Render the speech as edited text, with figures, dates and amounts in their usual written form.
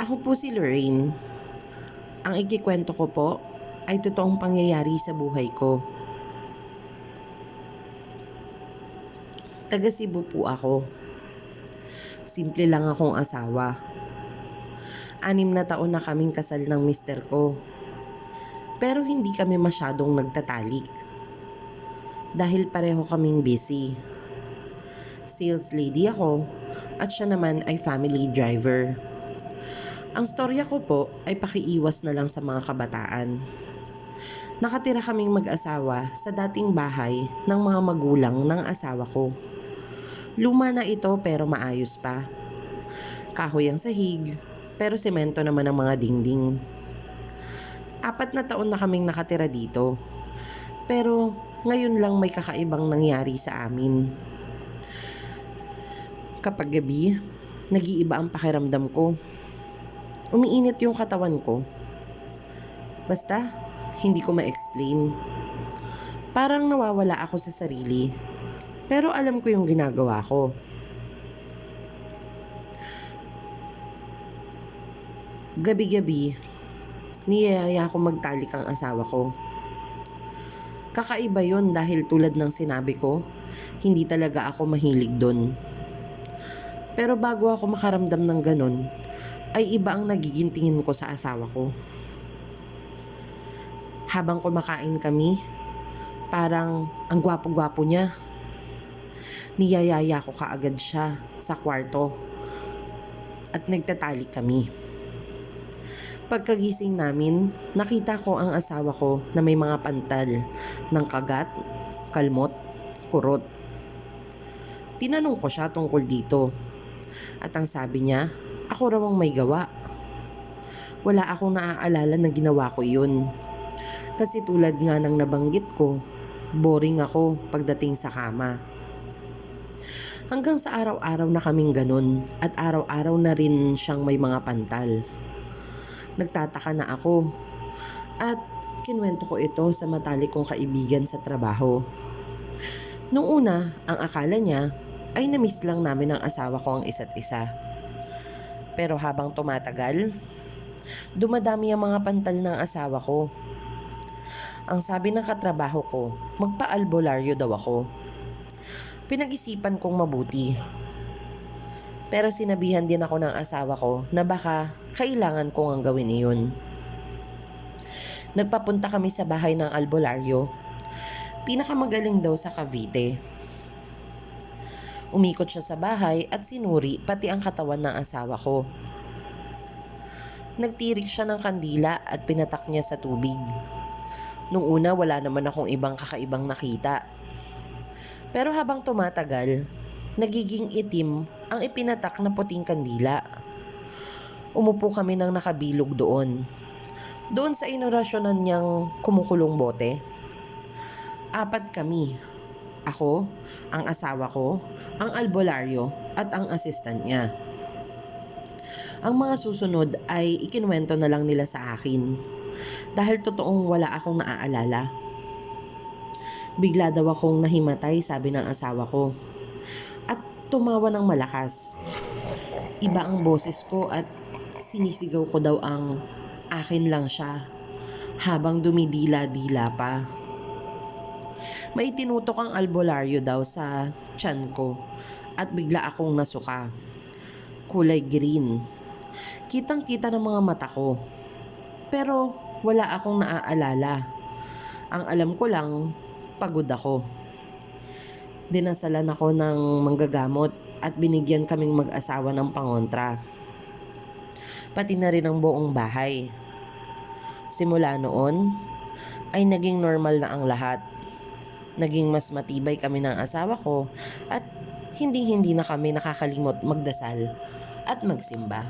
Ako po si Lorraine. Ang ikikwento ko po ay totoong pangyayari sa buhay ko. Taga Cebu po ako. Simple lang akong asawa. 6 na taon na kaming kasal ng mister ko. Pero hindi kami masyadong nagtatalik. Dahil pareho kaming busy. Sales lady ako at siya naman ay family driver. Ang storya ko po ay pakiiwas na lang sa mga kabataan. Nakatira kaming mag-asawa sa dating bahay ng mga magulang ng asawa ko. Luma na ito pero maayos pa. Kahoy ang sahig, pero semento naman ang mga dingding. 4 na taon na kaming nakatira dito. Pero ngayon lang may kakaibang nangyari sa amin. Kapag gabi, nag-iiba ang pakiramdam ko. Umiinit yung katawan ko. Basta, hindi ko ma-explain. Parang nawawala ako sa sarili. Pero alam ko yung ginagawa ko. Gabi-gabi, niyayaya ko magtalik ang asawa ko. Kakaiba yon dahil tulad ng sinabi ko, hindi talaga ako mahilig doon. Pero bago ako makaramdam ng ganun, ay iba ang nagiging tingin ko sa asawa ko. Habang kumakain kami, parang ang gwapo-gwapo niya. Niyayaya ko kaagad siya sa kwarto at nagtatalik kami. Pagkagising namin, nakita ko ang asawa ko na may mga pantal ng kagat, kalmot, kurot. Tinanong ko siya tungkol dito at ang sabi niya, ako raw ang may gawa. Wala akong naaalala na ginawa ko yun. Kasi tulad nga ng nabanggit ko, boring ako pagdating sa kama. Hanggang sa araw-araw na kaming ganun at araw-araw na rin siyang may mga pantal. Nagtataka na ako at kinwento ko ito sa matalik kong kaibigan sa trabaho. Nung una, ang akala niya ay na-miss lang namin ng asawa ko ang isa't isa. Pero habang tumatagal, dumadami ang mga pantal ng asawa ko. Ang sabi ng katrabaho ko, magpa-albularyo daw ako. Pinag-isipan kong mabuti. Pero sinabihan din ako ng asawa ko na baka kailangan kong ang gawin iyon. Nagpapunta kami sa bahay ng albularyo. Pinakamagaling daw sa Cavite. Umikot siya sa bahay at sinuri pati ang katawan ng asawa ko. Nagtirik siya ng kandila at pinatak niya sa tubig. Nung una wala naman akong ibang kakaibang nakita. Pero habang tumatagal, nagiging itim ang ipinatak na puting kandila. Umupo kami ng nakabilog doon. Doon sa inorasyonan niyang kumukulong bote. 4 kami. Ako, ang asawa ko, ang albularyo at ang assistant niya. Ang mga susunod ay ikinwento na lang nila sa akin dahil totoong wala akong naaalala. Bigla daw akong nahimatay, sabi ng asawa ko, at tumawa ng malakas. Iba ang boses ko at sinisigaw ko daw ang akin lang siya habang dumidila-dila pa. May tinutok ang albularyo daw sa tiyan ko at bigla akong nasuka. Kulay green. Kitang-kita ng mga mata ko. Pero wala akong naaalala. Ang alam ko lang, pagod ako. Dinasalan ako ng manggagamot at binigyan kaming mag-asawa ng pangontra. Pati na rin ang buong bahay. Simula noon, ay naging normal na ang lahat. Naging mas matibay kami ng asawa ko at hindi na kami nakakalimot magdasal at magsimba.